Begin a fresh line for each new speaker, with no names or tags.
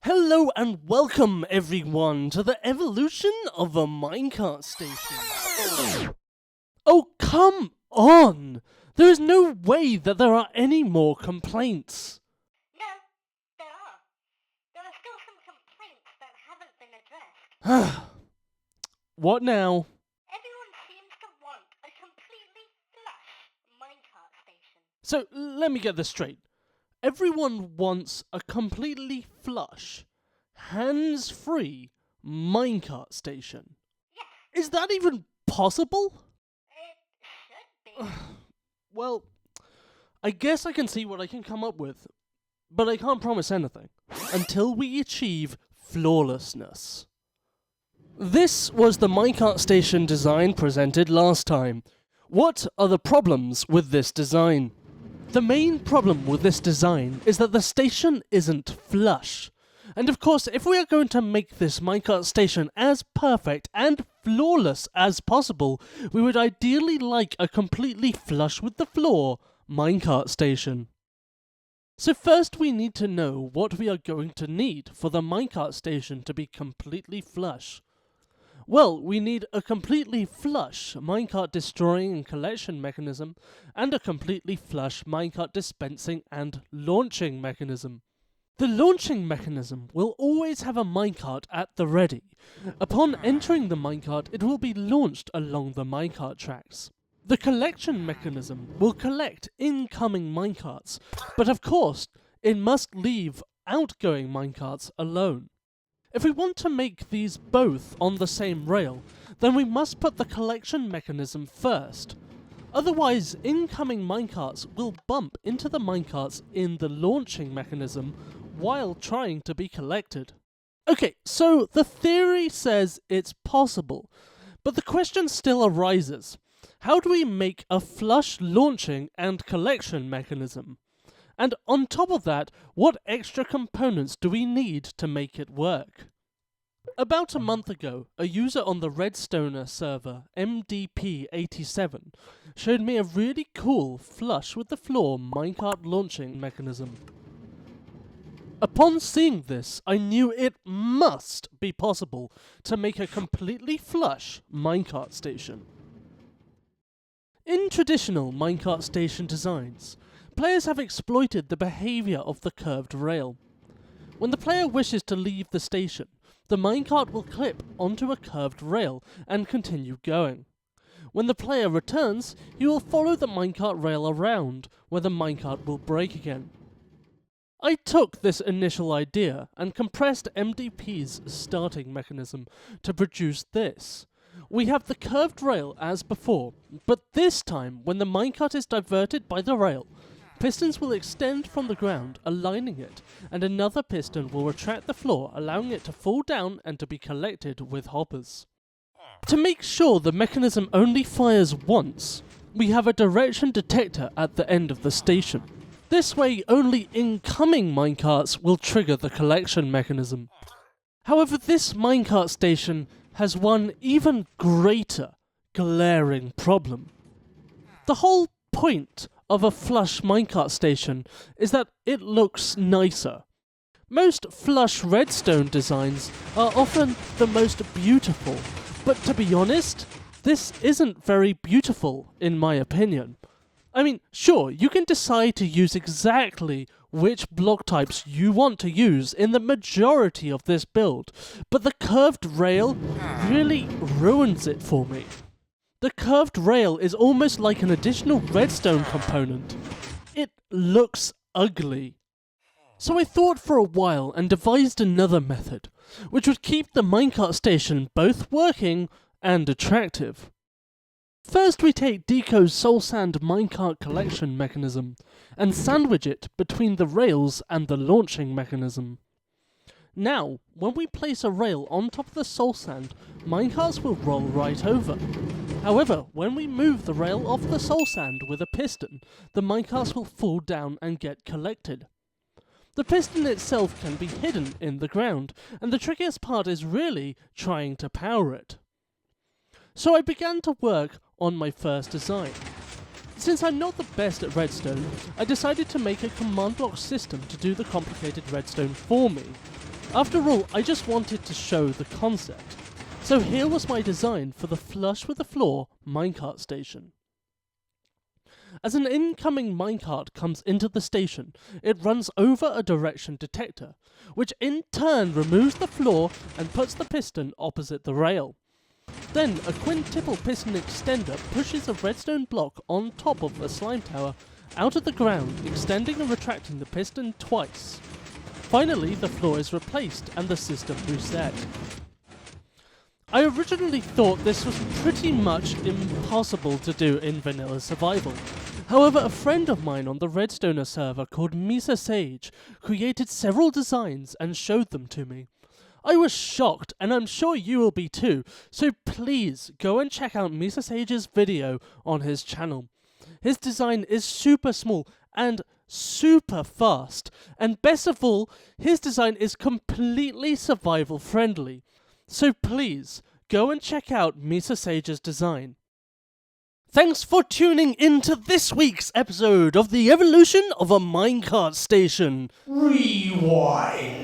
Hello and welcome everyone to the evolution of a minecart station. Oh, come on! There is no way that there are any more complaints.
No, there are. There are still some complaints that haven't been addressed.
What now?
Everyone seems to want a completely flush minecart station.
So, let me get this straight. Everyone wants a completely flush, hands-free minecart station.
Yes,
Is that even possible?
it should be.
Well, I guess I can see what I can come up with, but I can't promise anything until we achieve flawlessness. This was the minecart station design presented last time. What are the problems with this design? The main problem with this design is that the station isn't flush. And of course, if we are going to make this minecart station as perfect and flawless as possible, we would ideally like a completely flush with the floor minecart station. So first we need to know what we are going to need for the minecart station to be completely flush. Well, we need a completely flush minecart destroying and collection mechanism and a completely flush minecart dispensing and launching mechanism. The launching mechanism will always have a minecart at the ready. Upon entering the minecart, it will be launched along the minecart tracks. The collection mechanism will collect incoming minecarts, but of course, it must leave outgoing minecarts alone. If we want to make these both on the same rail, then we must put the collection mechanism first. Otherwise, incoming minecarts will bump into the minecarts in the launching mechanism while trying to be collected. Okay, so the theory says it's possible, but the question still arises. How do we make a flush launching and collection mechanism? And on top of that, what extra components do we need to make it work? About a month ago, a user on the redstoner server, MDP87, showed me a really cool flush with the floor minecart launching mechanism. Upon seeing this, I knew it must be possible to make a completely flush minecart station. In traditional minecart station designs, players have exploited the behavior of the curved rail. When the player wishes to leave the station, the minecart will clip onto a curved rail and continue going. When the player returns, he will follow the minecart rail around, where the minecart will break again. I took this initial idea and compressed MDP's starting mechanism to produce this. We have the curved rail as before, but this time, when the minecart is diverted by the rail, pistons will extend from the ground, aligning it, and another piston will retract the floor, allowing it to fall down and to be collected with hoppers. To make sure the mechanism only fires once, we have a direction detector at the end of the station. This way, only incoming minecarts will trigger the collection mechanism. However, this minecart station has one even greater, glaring problem. The whole point of a flush minecart station is that it looks nicer. Most flush redstone designs are often the most beautiful, but to be honest, this isn't very beautiful in my opinion. I mean, sure, you can decide to use exactly which block types you want to use in the majority of this build, but the curved rail really ruins it for me. The curved rail is almost like an additional redstone component. It looks ugly. So I thought for a while and devised another method, which would keep the minecart station both working and attractive. First we take Deco's soul sand minecart collection mechanism and sandwich it between the rails and the launching mechanism. Now, when we place a rail on top of the soul sand, minecarts will roll right over. However, when we move the rail off the soul sand with a piston, the minecarts will fall down and get collected. The piston itself can be hidden in the ground, and the trickiest part is really trying to power it. So I began to work on my first design. Since I'm not the best at redstone, I decided to make a command block system to do the complicated redstone for me. After all, I just wanted to show the concept. So here was my design for the flush with the floor minecart station. As an incoming minecart comes into the station, it runs over a direction detector, which in turn removes the floor and puts the piston opposite the rail. Then a quintuple piston extender pushes a redstone block on top of a slime tower out of the ground, extending and retracting the piston twice. Finally, the floor is replaced and the system reset. I originally thought this was pretty much impossible to do in vanilla survival. However, a friend of mine on the redstoner server called Misa Sage created several designs and showed them to me. I was shocked, and I'm sure you will be too, so please go and check out Misa Sage's video on his channel. His design is super small and super fast, and best of all, his design is completely survival friendly. So please, go and check out Misa Sage's design. Thanks for tuning in to this week's episode of the evolution of a minecart station.
Rewind.